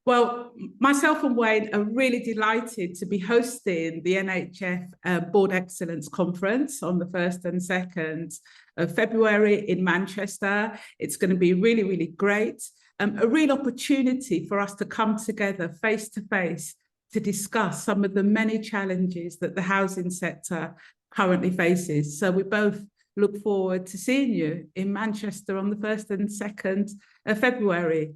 Well, myself and Wayne are really delighted to be hosting the NHF Board Excellence Conference on the 1st and 2nd of February in Manchester. It's going to be really, really great. A real opportunity for us to come together face to face to discuss some of the many challenges that the housing sector currently faces. So we both look forward to seeing you in Manchester on the 1st and 2nd of February.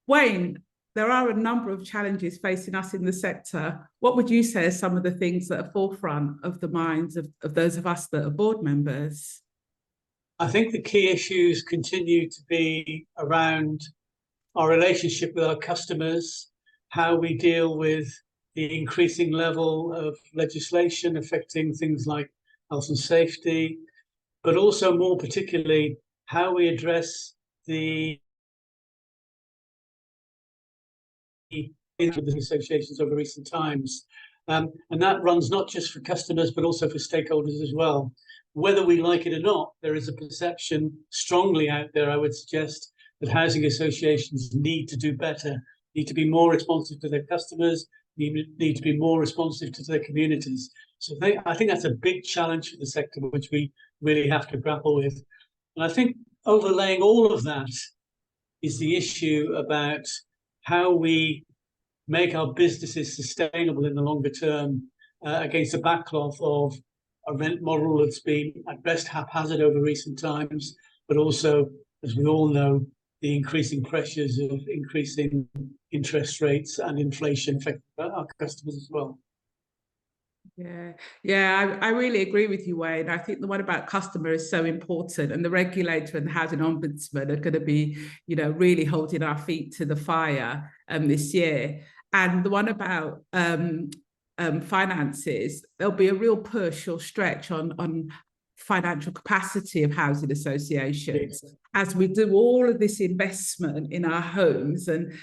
Wayne, there are a number of challenges facing us in the sector. What would you say are some of the things that are forefront of the minds of those of us that are board members? I think the key issues continue to be around our relationship with our customers, how we deal with the increasing level of legislation affecting things like health and safety, but also more particularly how we address the associations over recent times. And that runs not just for customers, but also for stakeholders as well. Whether we like it or not, there is a perception strongly out there, I would suggest, that housing associations need to do better, need to be more responsive to their customers, need to be more responsive to their communities. So I think that's a big challenge for the sector, which we really have to grapple with. And I think overlaying all of that is the issue about how we make our businesses sustainable in the longer term against a backlog of a rent model that's been at best haphazard over recent times, but also, as we all know, the increasing pressures of increasing interest rates and inflation affect our customers as well. Yeah, I really agree with you, Wayne. I think the one about customer is so important, and the regulator and the housing ombudsman are going to be, really holding our feet to the fire this year. And the one about finances, there'll be a real push or stretch on financial capacity of housing associations as we do all of this investment in our homes. And,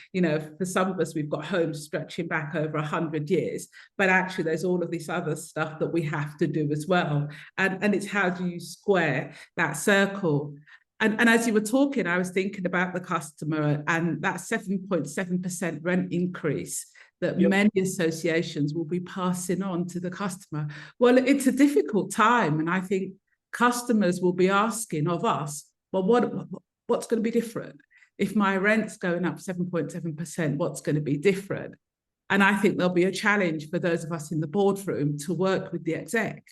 for some of us, we've got homes stretching back over 100 years, but actually there's all of this other stuff that we have to do as well. And it's how do you square that circle? And as you were talking, I was thinking about the customer and that 7.7% rent increase that many associations will be passing on to the customer. Well, it's a difficult time, and I think customers will be asking of us, well, what's going to be different? If my rent's going up 7.7%, what's going to be different? And I think there'll be a challenge for those of us in the boardroom to work with the exec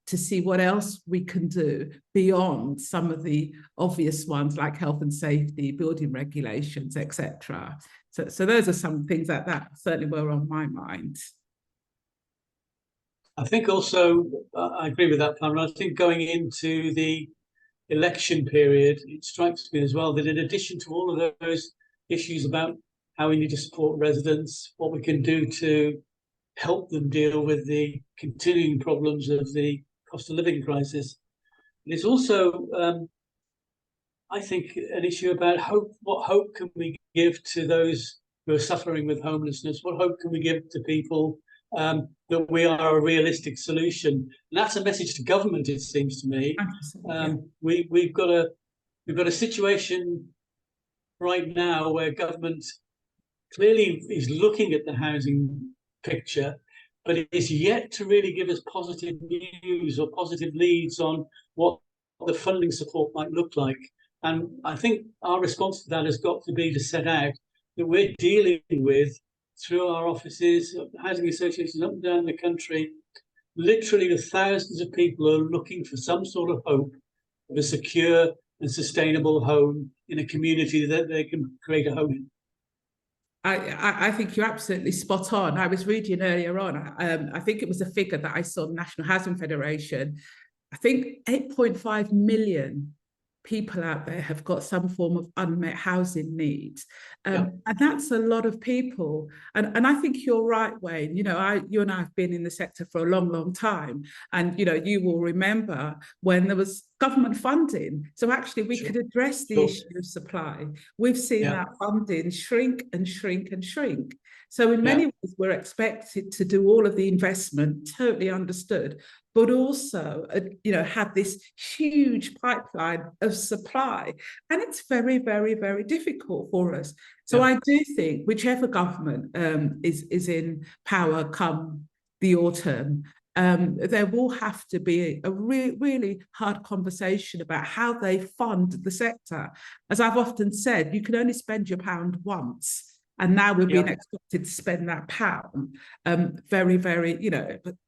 to see what else we can do beyond some of the obvious ones like health and safety, building regulations, etc. So those are some things that certainly were on my mind. I think also, I agree with that, Pamela. I think going into the election period, it strikes me as well that in addition to all of those issues about how we need to support residents, what we can do to help them deal with the continuing problems of the cost of living crisis, there's also, I think, an issue about hope. What hope can we give to those who are suffering with homelessness? What hope can we give to people that we are a realistic solution? And that's a message to government, it seems to me. We've got a situation right now where government clearly is looking at the housing picture, but it is yet to really give us positive news or positive leads on what the funding support might look like. And I think our response to that has got to be to set out that we're dealing with, through our offices, housing associations up and down the country, literally the thousands of people who are looking for some sort of hope of a secure and sustainable home in a community that they can create a home in. I think you're absolutely spot on. I was reading earlier on, I think it was a figure that I saw, the National Housing Federation, I think 8.5 million people out there have got some form of unmet housing needs. And that's a lot of people. And I think you're right, Wayne. You and I have been in the sector for a long, long time. And, you will remember when there was government funding. So actually we could address the issue of supply. We've seen that funding shrink and shrink and shrink. So in many ways, we're expected to do all of the investment, totally understood. but also, have this huge pipeline of supply. And it's very, very, very difficult for us. So I do think whichever government is in power come the autumn, there will have to be a really hard conversation about how they fund the sector. As I've often said, you can only spend your pound once. And now we're being expected to spend that pound very, very,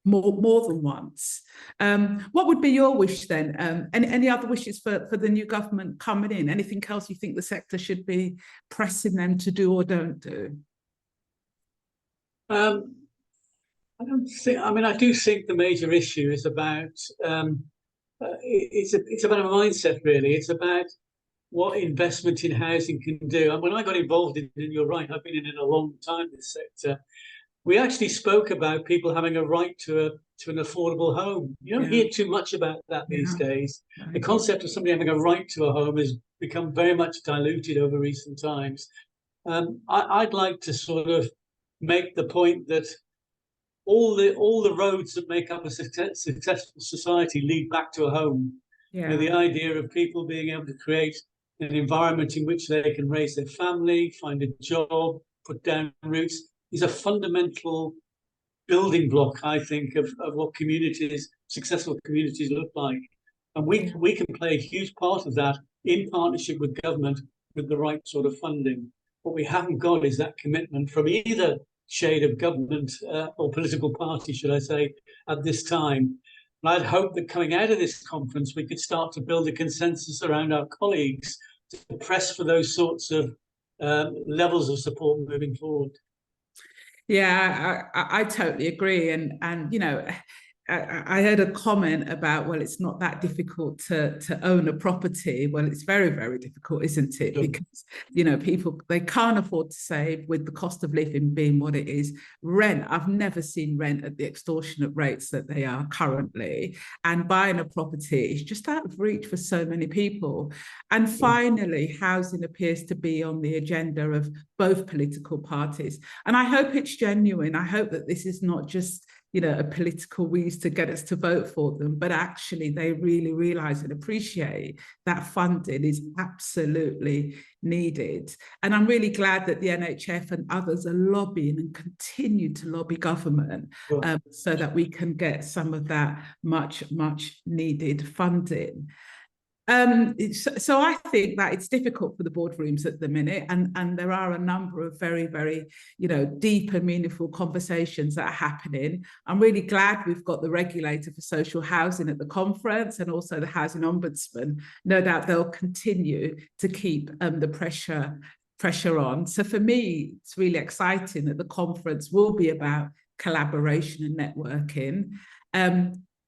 more than once. What would be your wish then? Any other wishes for the new government coming in? Anything else you think the sector should be pressing them to do or don't do? I don't think. I mean, I do think the major issue is about. It's about a mindset, really. It's about what investment in housing can do. And when I got involved in it, you're right, I've been in it a long time, this sector, we actually spoke about people having a right to an affordable home. You don't hear too much about that these days. The concept of somebody having a right to a home has become very much diluted over recent times. I'd like to sort of make the point that all the roads that make up a successful society lead back to a home. The idea of people being able to create an environment in which they can raise their family, find a job, put down roots, is a fundamental building block, I think, of what successful communities look like. And we can play a huge part of that in partnership with government with the right sort of funding. What we haven't got is that commitment from either shade of government or political party, should I say, at this time. And I'd hope that coming out of this conference, we could start to build a consensus around our colleagues to press for those sorts of levels of support moving forward. Yeah, I totally agree. And I heard a comment about, well, it's not that difficult to own a property. Well, it's very, very difficult, isn't it? Because, people, they can't afford to save with the cost of living being what it is. Rent, I've never seen rent at the extortionate rates that they are currently. And buying a property is just out of reach for so many people. And finally, housing appears to be on the agenda of both political parties. And I hope it's genuine. I hope that this is not just a political wheeze to get us to vote for them, but actually they really realise and appreciate that funding is absolutely needed. And I'm really glad that the NHF and others are lobbying and continue to lobby government so that we can get some of that much needed funding. So I think that it's difficult for the boardrooms at the minute, and there are a number of very, very, deep and meaningful conversations that are happening. I'm really glad we've got the regulator for social housing at the conference and also the housing ombudsman. No doubt they'll continue to keep the pressure on. So for me, it's really exciting that the conference will be about collaboration and networking.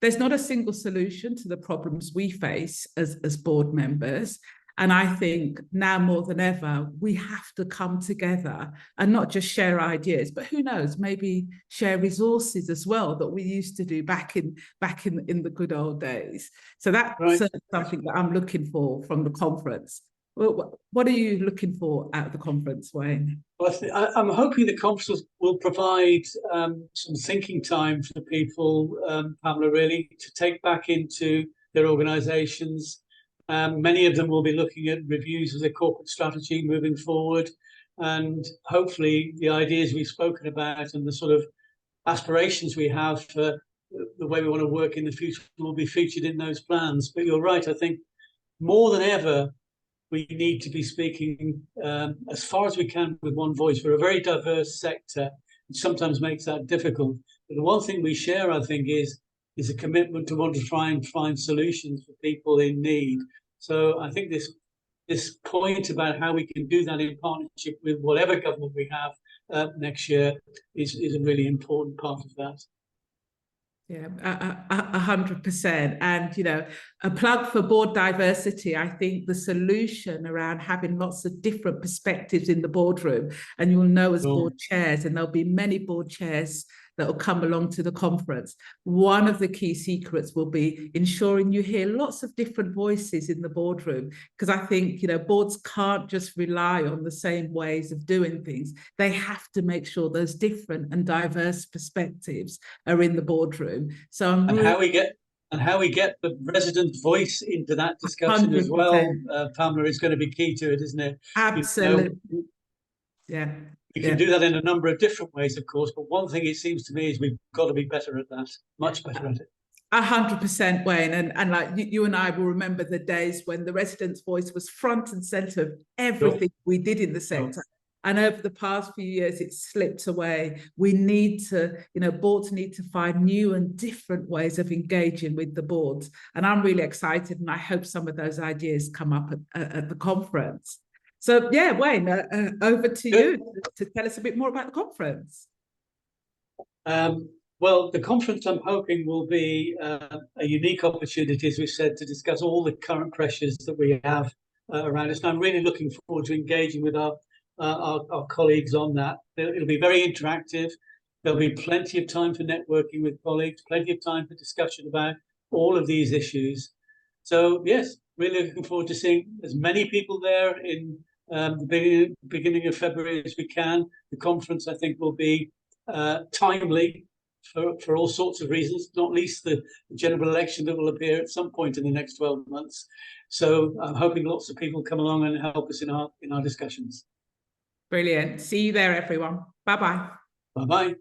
There's not a single solution to the problems we face as board members. And I think now more than ever, we have to come together and not just share ideas, but who knows, maybe share resources as well that we used to do back in the good old days. So that's something that I'm looking for from the conference. Well, what are you looking for out of the conference, Wayne? Well, I'm hoping the conference will provide some thinking time for people, Pamela, really, to take back into their organisations. Many of them will be looking at reviews of their corporate strategy moving forward. And hopefully the ideas we've spoken about and the sort of aspirations we have for the way we want to work in the future will be featured in those plans. But you're right, I think more than ever, we need to be speaking as far as we can with one voice. We're a very diverse sector, which sometimes makes that difficult. But the one thing we share, I think, is a commitment to want to try and find solutions for people in need. So I think this point about how we can do that in partnership with whatever government we have next year is a really important part of that. Yeah, 100%. And, a plug for board diversity. I think the solution around having lots of different perspectives in the boardroom, and you'll know as board chairs, and there'll be many board chairs that will come along to the conference. One of the key secrets will be ensuring you hear lots of different voices in the boardroom, because I think, you know, boards can't just rely on the same ways of doing things. They have to make sure those different and diverse perspectives are in the boardroom. So I'm and really how we get the resident voice into that discussion 100%. as well, Pamela, is going to be key to it, isn't it? Absolutely. You know, yeah. we can do that in a number of different ways, of course, but one thing it seems to me is we've got to be better at that, much better at it. 100%, Wayne, and like you and I will remember the days when the residents' voice was front and centre of everything we did in the sector. And over the past few years, it's slipped away. We need to, you know, boards need to find new and different ways of engaging with the boards. And I'm really excited, and I hope some of those ideas come up at the conference. So, yeah, Wayne, over to you to tell us a bit more about the conference. Well, the conference, I'm hoping, will be a unique opportunity, as we've said, to discuss all the current pressures that we have around us. And I'm really looking forward to engaging with our colleagues on that. It'll be very interactive. There'll be plenty of time for networking with colleagues, plenty of time for discussion about all of these issues. So, yes, really looking forward to seeing as many people there in the beginning of February as we can. The conference, I think, will be timely for all sorts of reasons, not least the general election that will appear at some point in the next 12 months. So I'm hoping lots of people come along and help us in our discussions. Brilliant. See you there, everyone. Bye-bye. Bye-bye.